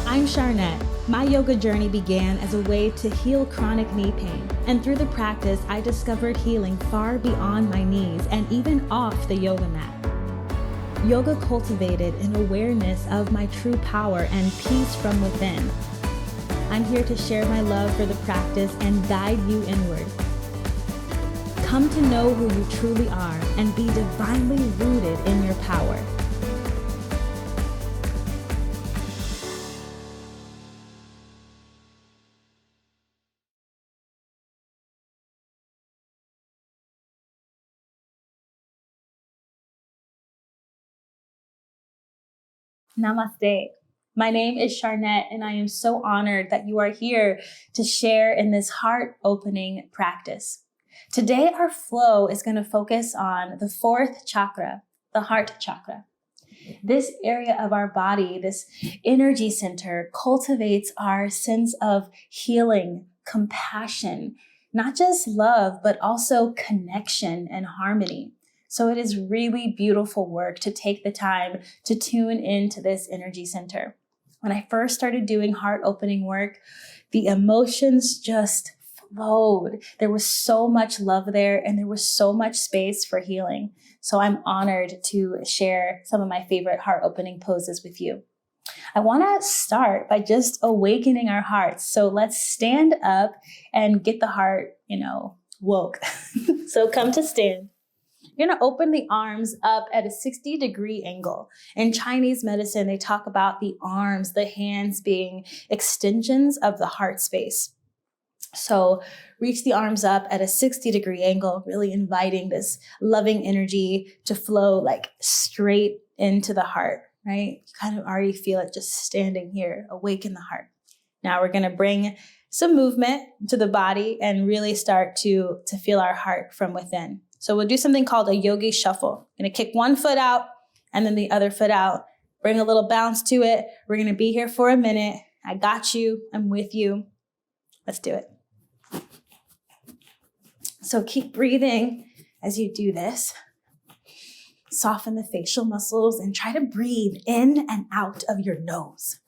I'm Charnette. My yoga journey began as a way to heal chronic knee pain, and through the practice, I discovered healing far beyond my knees and even off the yoga mat. Yoga cultivated an awareness of my true power and peace from within. I'm here to share my love for the practice and guide you inward. Come to know who you truly are and be divinely rooted in your power. Namaste. My name is Charnette, and I am so honored that you are here to share in this heart-opening practice. Today, our flow is going to focus on the fourth chakra, the heart chakra. This area of our body, this energy center, cultivates our sense of healing, compassion, not just love, but also connection and harmony. So it is really beautiful work to take the time to tune into this energy center. When I first started doing heart opening work, the emotions just flowed. There was so much love there and there was so much space for healing. So I'm honored to share some of my favorite heart opening poses with you. I want to start by just awakening our hearts. So let's stand up and get the heart, woke. So come to stand. You're going to open the arms up at a 60-degree angle. In Chinese medicine, they talk about the arms, the hands being extensions of the heart space. So reach the arms up at a 60-degree angle, really inviting this loving energy to flow like straight into the heart, right? You kind of already feel it just standing here, awaken the heart. Now we're going to bring some movement to the body and really start to feel our heart from within. So we'll do something called a Yogi Shuffle. I'm going to kick one foot out and then the other foot out. Bring a little bounce to it. We're going to be here for a minute. I got you. I'm with you. Let's do it. So keep breathing as you do this. Soften the facial muscles and try to breathe in and out of your nose.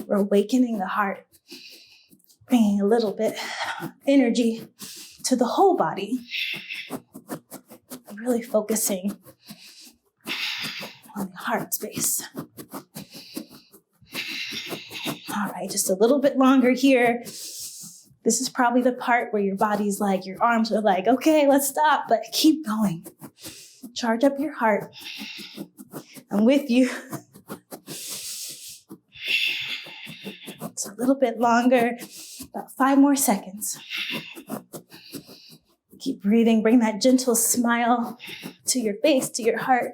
We're awakening the heart, bringing a little bit of energy to the whole body. Really focusing on the heart space. All right, just a little bit longer here. This is probably the part where your body's like, your arms are like, okay, let's stop, but keep going. Charge up your heart. I'm with you. It's a little bit longer, about 5 more seconds. Keep breathing, bring that gentle smile to your face, to your heart.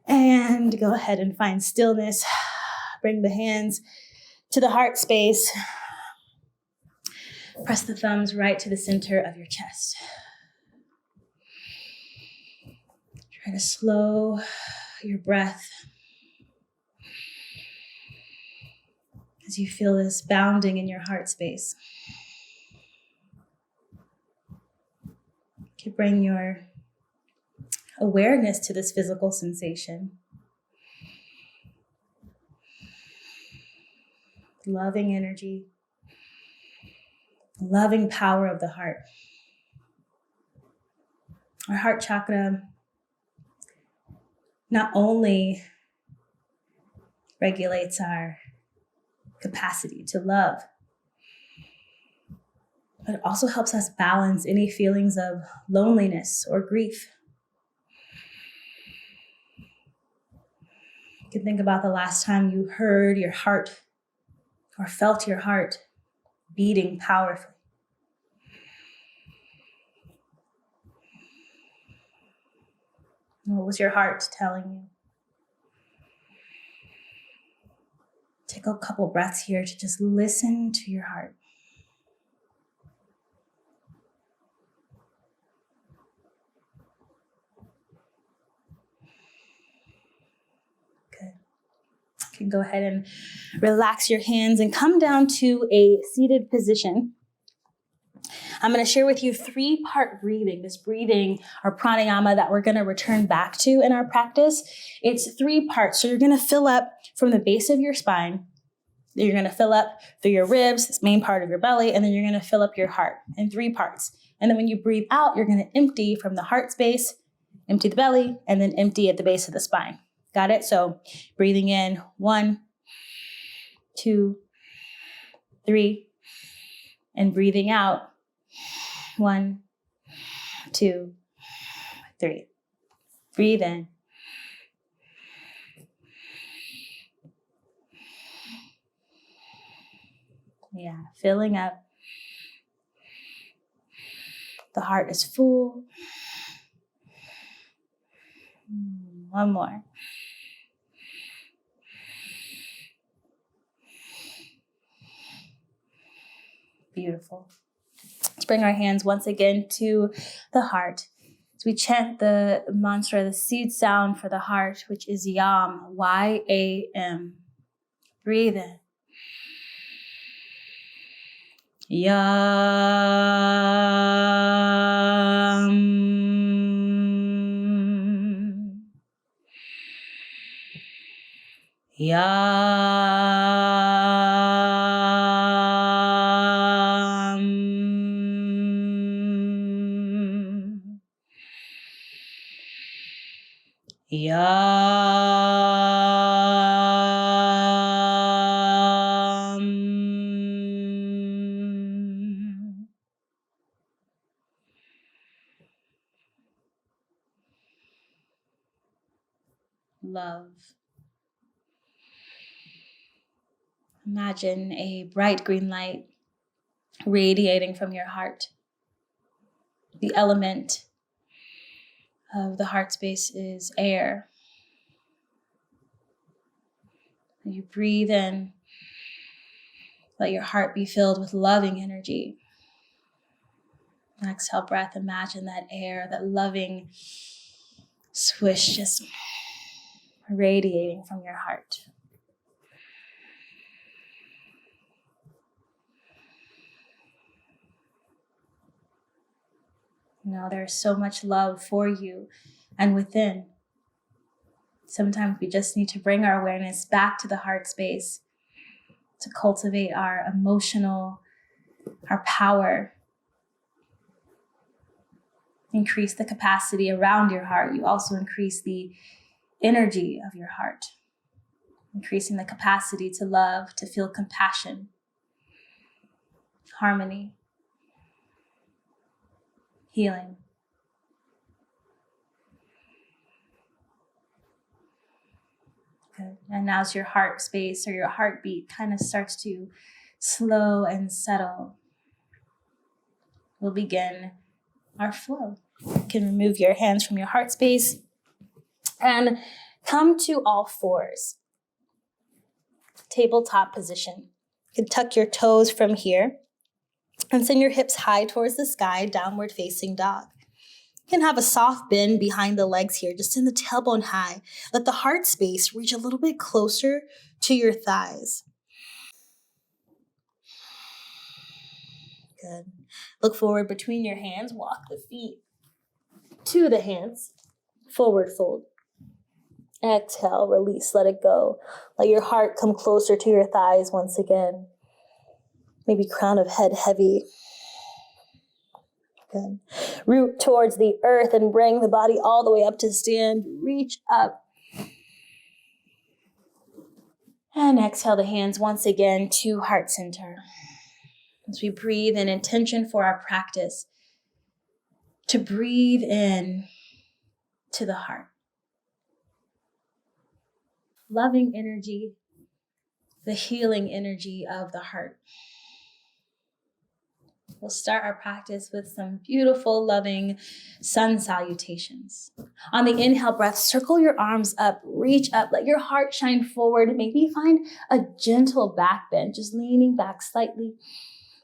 And go ahead and find stillness. Bring the hands to the heart space. Press the thumbs right to the center of your chest. Try to slow your breath as you feel this bounding in your heart space. You can bring your awareness to this physical sensation. Loving energy, loving power of the heart. Our heart chakra not only regulates our capacity to love, but it also helps us balance any feelings of loneliness or grief. You can think about the last time you heard your heart or felt your heart beating powerfully. What was your heart telling you? Take a couple breaths here to just listen to your heart. Good. You can go ahead and relax your hands and come down to a seated position. I'm going to share with you 3-part breathing. This breathing or pranayama that we're going to return back to in our practice. It's 3 parts. So you're going to fill up from the base of your spine. You're going to fill up through your ribs, this main part of your belly, and then you're going to fill up your heart in 3 parts. And then when you breathe out, you're going to empty from the heart space, empty the belly, and then empty at the base of the spine. Got it? So breathing in 1, 2, 3, and breathing out 1, 2, 3. Breathe in. Yeah, filling up. The heart is full. 1 more. Beautiful. Let's bring our hands once again to the heart. So we chant the mantra, the seed sound for the heart, which is Yam, Y-A-M. Breathe in. Yam. Yam. Yam. Love. Imagine a bright green light radiating from your heart. The element of the heart space is air. You breathe in, let your heart be filled with loving energy. Exhale, breath, imagine that air, that loving swish just radiating from your heart. You know, there's so much love for you and within. Sometimes we just need to bring our awareness back to the heart space to cultivate our emotional, our power. Increase the capacity around your heart. You also increase the energy of your heart. Increasing the capacity to love, to feel compassion, harmony, healing. Good. And as your heart space or your heartbeat kind of starts to slow and settle, we'll begin our flow. You can remove your hands from your heart space and come to all fours. Tabletop position. You can tuck your toes from here and send your hips high towards the sky, downward facing dog. You can have a soft bend behind the legs here, just in the tailbone high. Let the heart space reach a little bit closer to your thighs. Good. Look forward between your hands. Walk the feet to the hands. Forward fold. Exhale, release, let it go. Let your heart come closer to your thighs once again. Maybe crown of head heavy. Good. Root towards the earth and bring the body all the way up to stand. Reach up. And exhale the hands once again to heart center. As we breathe in intention for our practice, to breathe in to the heart. Loving energy, the healing energy of the heart. We'll start our practice with some beautiful, loving sun salutations. On the inhale breath, circle your arms up, reach up, let your heart shine forward. Maybe find a gentle back bend, just leaning back slightly.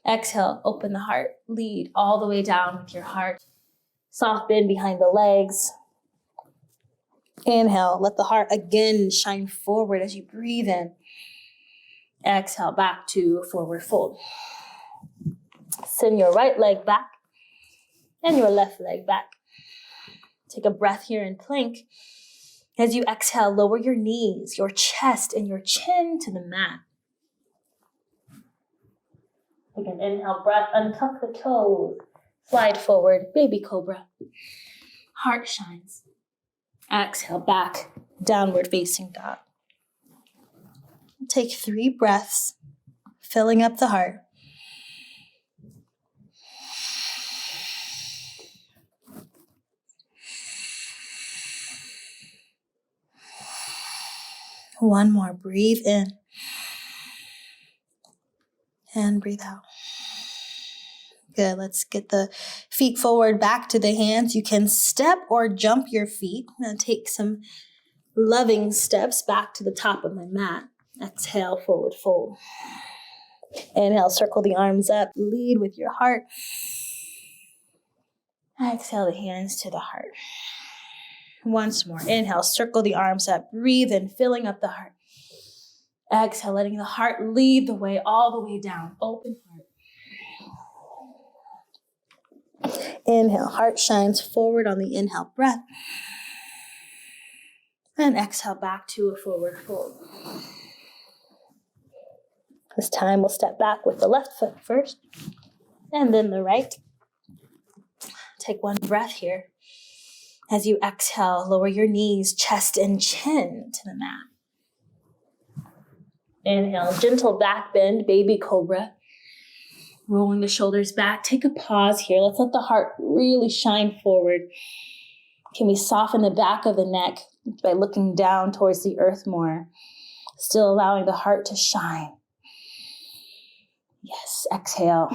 Exhale, open the heart, lead all the way down with your heart. Soft bend behind the legs. Inhale, let the heart again shine forward as you breathe in. Exhale, back to forward fold. Send your right leg back and your left leg back. Take a breath here in plank. As you exhale, lower your knees, your chest, and your chin to the mat. Take an inhale breath, untuck the toes, slide forward, baby cobra. Heart shines. Exhale back, downward facing dog. Take 3 breaths, filling up the heart. One more, breathe in and breathe out. Good, let's get the feet forward back to the hands. You can step or jump your feet. I'm gonna take some loving steps back to the top of my mat. Exhale, forward fold. Inhale, circle the arms up, lead with your heart. Exhale the hands to the heart. Once more, inhale, circle the arms up, breathe in, filling up the heart. Exhale, letting the heart lead the way all the way down, open heart. Inhale, heart shines forward on the inhale breath. And exhale back to a forward fold. This time we'll step back with the left foot first, and then the right. Take one breath here. As you exhale, lower your knees, chest, and chin to the mat. Inhale, gentle back bend, baby cobra. Rolling the shoulders back. Take a pause here. Let's let the heart really shine forward. Can we soften the back of the neck by looking down towards the earth more? Still allowing the heart to shine. Yes, exhale.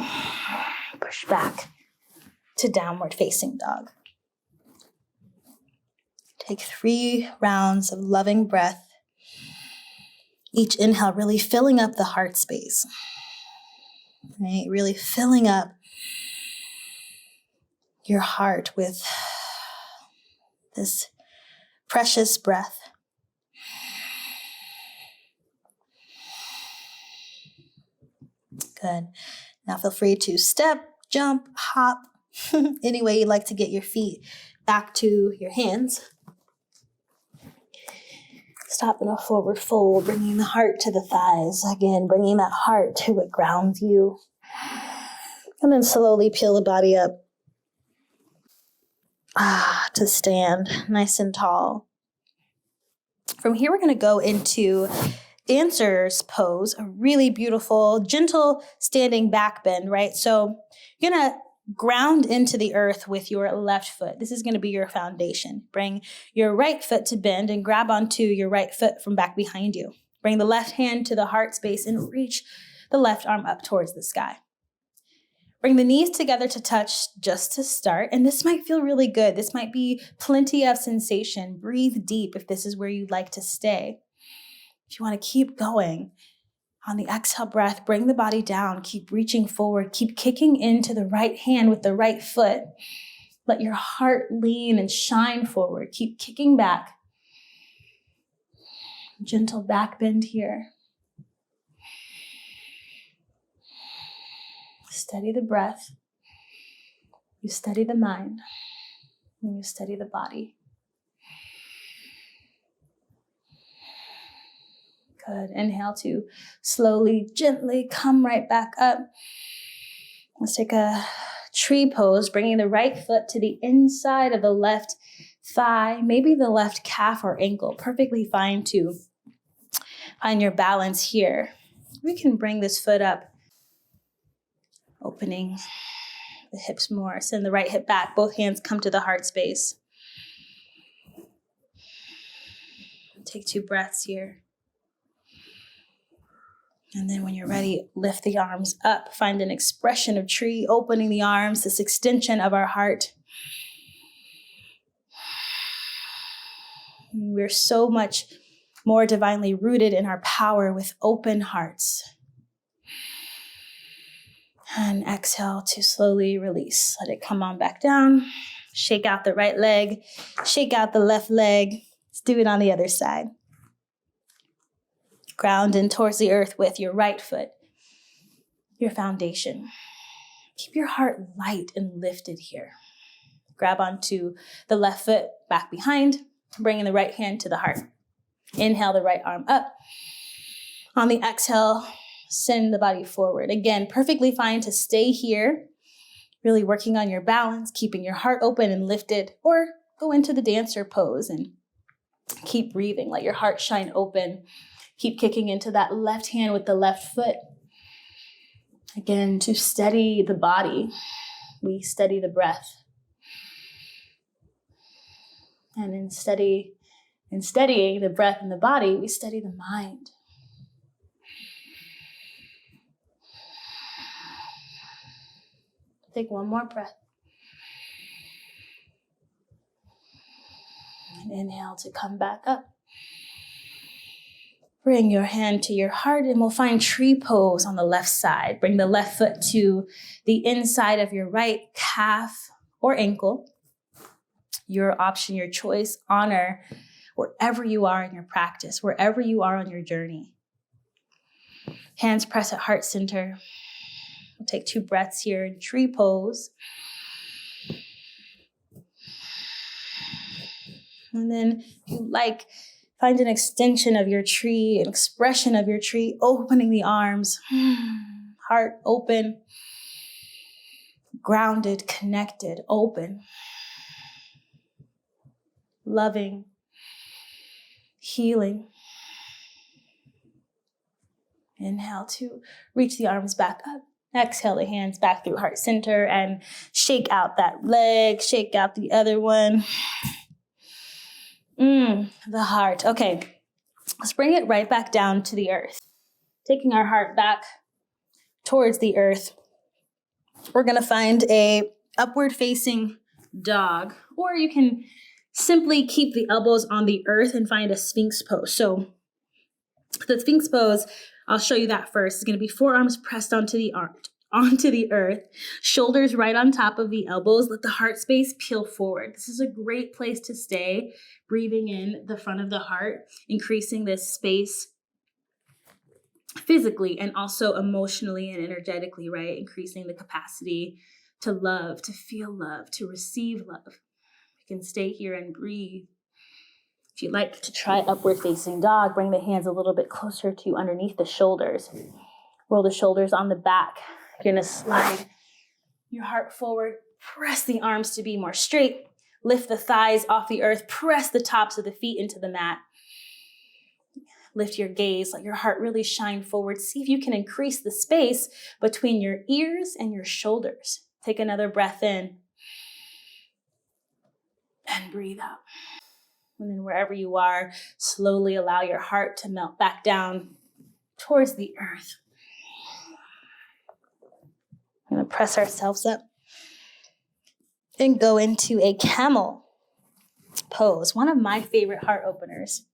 Push back to downward facing dog. Take 3 rounds of loving breath. Each inhale really filling up the heart space. Right? Really filling up your heart with this precious breath. Good. Now feel free to step, jump, hop, any way you'd like to get your feet back to your hands. Stop in a forward fold, bringing the heart to the thighs. Again, bringing that heart to what grounds you. And then slowly peel the body up to stand nice and tall. From here, we're going to go into Dancer's Pose, a really beautiful, gentle standing back bend, right? So you're going to ground into the earth with your left foot. This is going to be your foundation. Bring your right foot to bend and grab onto your right foot from back behind you. Bring the left hand to the heart space and reach the left arm up towards the sky. Bring the knees together to touch just to start. And this might feel really good. This might be plenty of sensation. Breathe deep if this is where you'd like to stay. If you want to keep going, on the exhale breath, bring the body down. Keep reaching forward. Keep kicking into the right hand with the right foot. Let your heart lean and shine forward. Keep kicking back. Gentle back bend here. Steady the breath. You steady the mind. And you steady the body. Good. Inhale to slowly, gently come right back up. Let's take a tree pose, bringing the right foot to the inside of the left thigh, maybe the left calf or ankle. Perfectly fine to find your balance here. We can bring this foot up, opening the hips more. Send the right hip back. Both hands come to the heart space. Take 2 breaths here. And then when you're ready, lift the arms up. Find an expression of tree, opening the arms, this extension of our heart. We're so much more divinely rooted in our power with open hearts. And exhale to slowly release. Let it come on back down. Shake out the right leg. Shake out the left leg. Let's do it on the other side. Ground in towards the earth with your right foot, your foundation. Keep your heart light and lifted here. Grab onto the left foot back behind, bringing the right hand to the heart. Inhale the right arm up. On the exhale, send the body forward. Again, perfectly fine to stay here, really working on your balance, keeping your heart open and lifted, or go into the dancer pose and keep breathing. Let your heart shine open. Keep kicking into that left hand with the left foot. Again, to steady the body, we steady the breath. And in steadying the breath and the body, we steady the mind. Take one more breath. And inhale to come back up. Bring your hand to your heart and we'll find tree pose on the left side. Bring the left foot to the inside of your right calf or ankle. Your option, your choice. Honor wherever you are in your practice, wherever you are on your journey. Hands press at heart center. We'll take 2 breaths here in tree pose. And then if you like, find an extension of your tree, an expression of your tree, opening the arms, heart open, grounded, connected, open, loving, healing. Inhale to reach the arms back up. Exhale the hands back through heart center and shake out that leg, shake out the other one. The heart. Okay, let's bring it right back down to the earth. Taking our heart back towards the earth. We're gonna find a upward facing dog, or you can simply keep the elbows on the earth and find a Sphinx pose. So the Sphinx pose, I'll show you that first. It's gonna be forearms pressed onto the earth, shoulders right on top of the elbows. Let the heart space peel forward. This is a great place to stay, breathing in the front of the heart, increasing this space physically and also emotionally and energetically, right? Increasing the capacity to love, to feel love, to receive love. You can stay here and breathe. If you'd like to try upward facing dog, bring the hands a little bit closer to underneath the shoulders. Roll the shoulders on the back. You're gonna slide your heart forward. Press the arms to be more straight. Lift the thighs off the earth. Press the tops of the feet into the mat. Lift your gaze. Let your heart really shine forward. See if you can increase the space between your ears and your shoulders. Take another breath in. And breathe out. And then wherever you are, slowly allow your heart to melt back down towards the earth. We're going to press ourselves up and go into a camel pose, one of my favorite heart openers.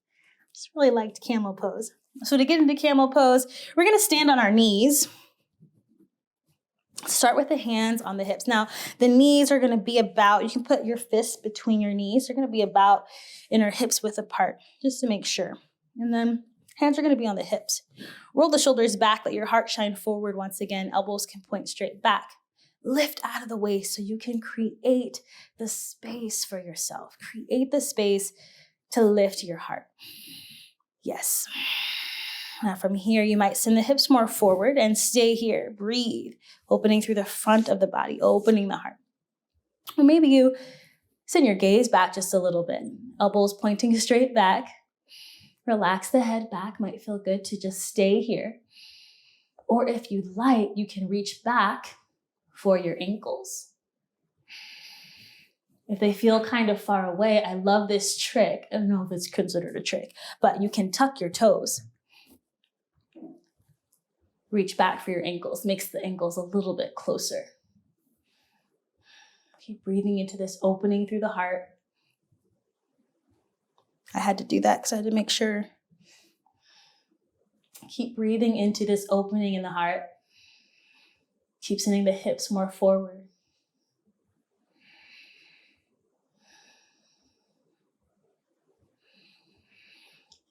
Just really liked camel pose. So to get into camel pose, we're going to stand on our knees. Start with the hands on the hips. Now, the knees are going to be about, you can put your fists between your knees. They're going to be about inner hips width apart, just to make sure. And then hands are going to be on the hips. Roll the shoulders back. Let your heart shine forward once again. Elbows can point straight back. Lift out of the waist so you can create the space for yourself. Create the space to lift your heart. Yes. Now from here, you might send the hips more forward and stay here. Breathe, opening through the front of the body, opening the heart. Or maybe you send your gaze back just a little bit. Elbows pointing straight back. Relax the head back. Might feel good to just stay here. Or if you'd like, you can reach back for your ankles. If they feel kind of far away, I love this trick. I don't know if it's considered a trick, but you can tuck your toes. Reach back for your ankles. Makes the ankles a little bit closer. Keep breathing into this opening through the heart. I had to do that because I had to make sure. Keep breathing into this opening in the heart. Keep sending the hips more forward.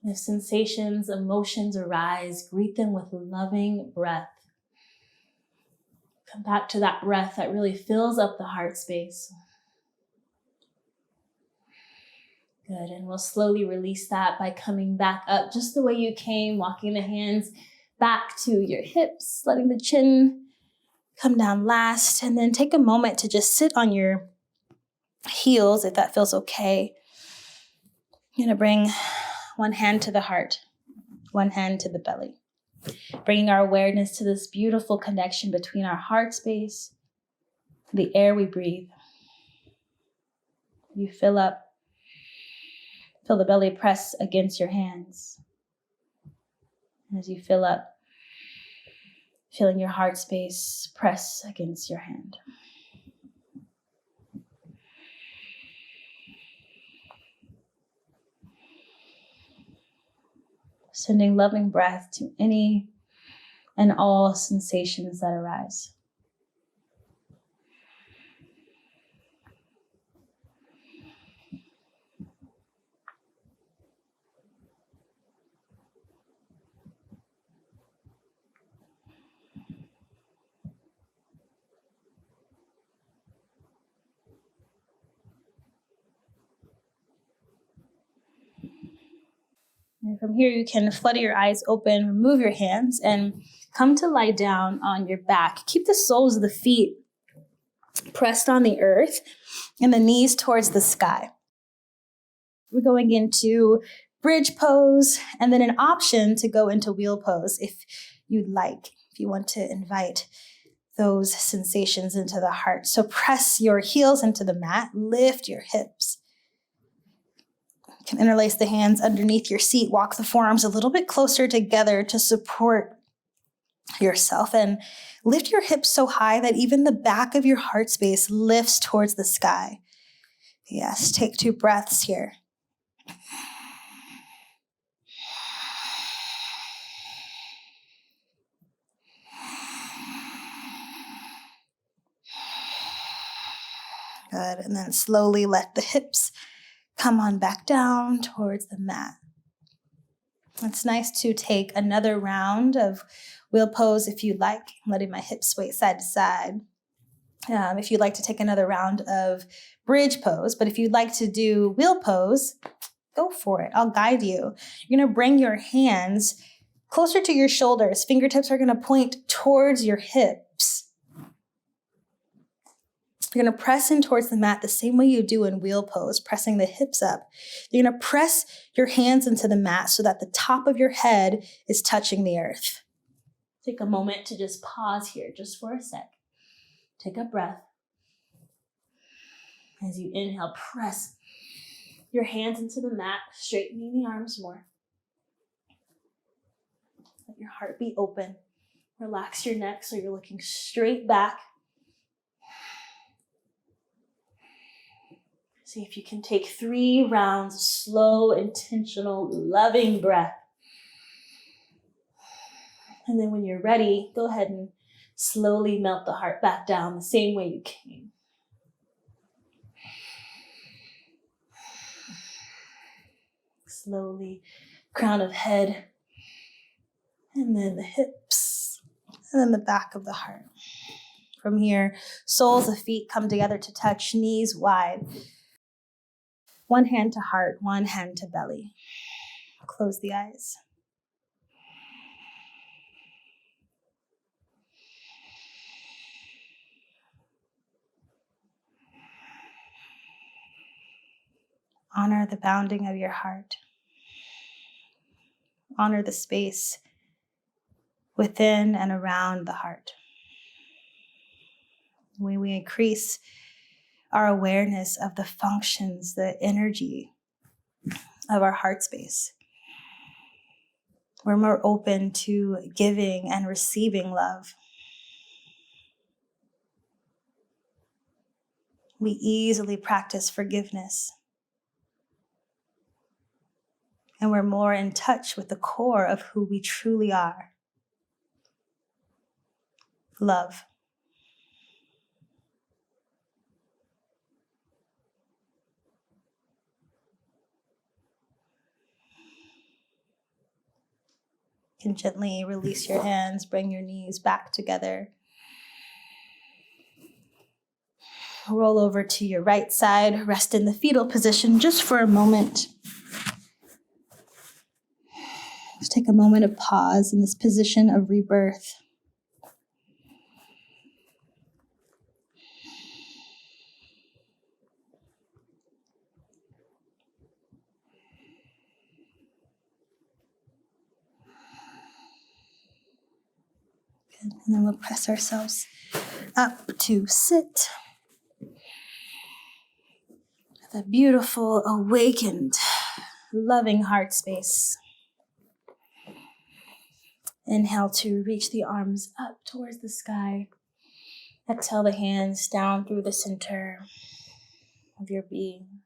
If sensations, emotions arise, greet them with loving breath. Come back to that breath that really fills up the heart space. Good, and we'll slowly release that by coming back up just the way you came, walking the hands back to your hips, letting the chin come down last, and then take a moment to just sit on your heels if that feels okay. You're gonna bring one hand to the heart, one hand to the belly, bringing our awareness to this beautiful connection between our heart space, the air we breathe. You fill up, feel the belly press against your hands. And as you fill up, feeling your heart space press against your hand. Sending loving breath to any and all sensations that arise. And from here, you can flutter your eyes open, remove your hands, and come to lie down on your back. Keep the soles of the feet pressed on the earth and the knees towards the sky. We're going into bridge pose and then an option to go into wheel pose if you'd like, if you want to invite those sensations into the heart. So press your heels into the mat, lift your hips. You can interlace the hands underneath your seat, walk the forearms a little bit closer together to support yourself, and lift your hips so high that even the back of your heart space lifts towards the sky. Yes, take 2 breaths here. Good, and then slowly let the hips come on back down towards the mat. It's nice to take another round of wheel pose if you'd like. I'm letting my hips sway side to side. If you'd like to take another round of bridge pose, but if you'd like to do wheel pose, go for it. I'll guide you. You're going to bring your hands closer to your shoulders. Fingertips are going to point towards your hips. You're going to press in towards the mat the same way you do in wheel pose, pressing the hips up. You're going to press your hands into the mat so that the top of your head is touching the earth. Take a moment to just pause here, just for a sec. Take a breath. As you inhale, press your hands into the mat, straightening the arms more. Let your heart be open. Relax your neck so you're looking straight back. See if you can take 3 rounds of slow, intentional, loving breath. And then when you're ready, go ahead and slowly melt the heart back down the same way you came. Slowly, crown of head, and then the hips, and then the back of the heart. From here, soles of feet come together to touch, knees wide. One hand to heart, one hand to belly. Close the eyes. Honor the bounding of your heart. Honor the space within and around the heart. When we increase our awareness of the functions, the energy of our heart space, we're more open to giving and receiving love. We easily practice forgiveness. And we're more in touch with the core of who we truly are. Love. You can gently release your hands, bring your knees back together. roll over to your right side, rest in the fetal position just for a moment. Just take a moment of pause in this position of rebirth. Good. And then we'll press ourselves up to sit. With a beautiful, awakened, loving heart space. Inhale to reach the arms up towards the sky. Exhale the hands down through the center of your being.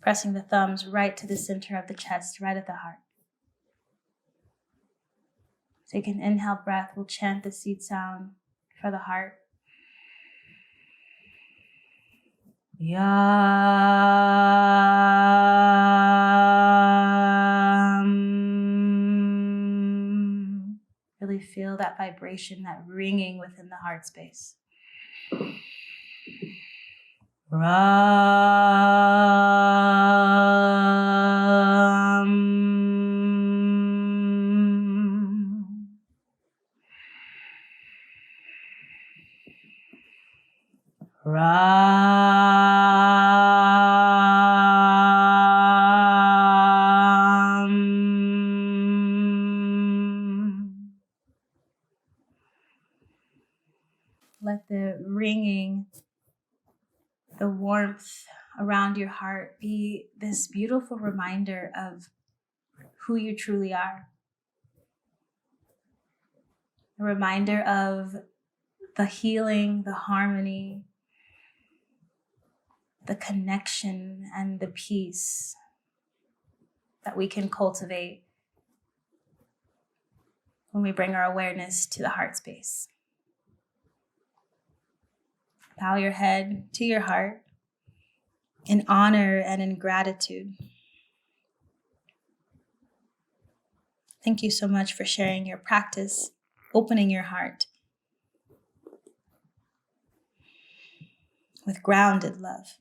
Pressing the thumbs right to the center of the chest, right at the heart. Take an inhale breath. We'll chant the seed sound for the heart. Yam. Really feel that vibration, that ringing within the heart space. Ram. Ram. Let the ringing, the warmth around your heart be this beautiful reminder of who you truly are. A reminder of the healing, the harmony, the connection, and the peace that we can cultivate when we bring our awareness to the heart space. Bow your head to your heart in honor and in gratitude. Thank you so much for sharing your practice, opening your heart with grounded love.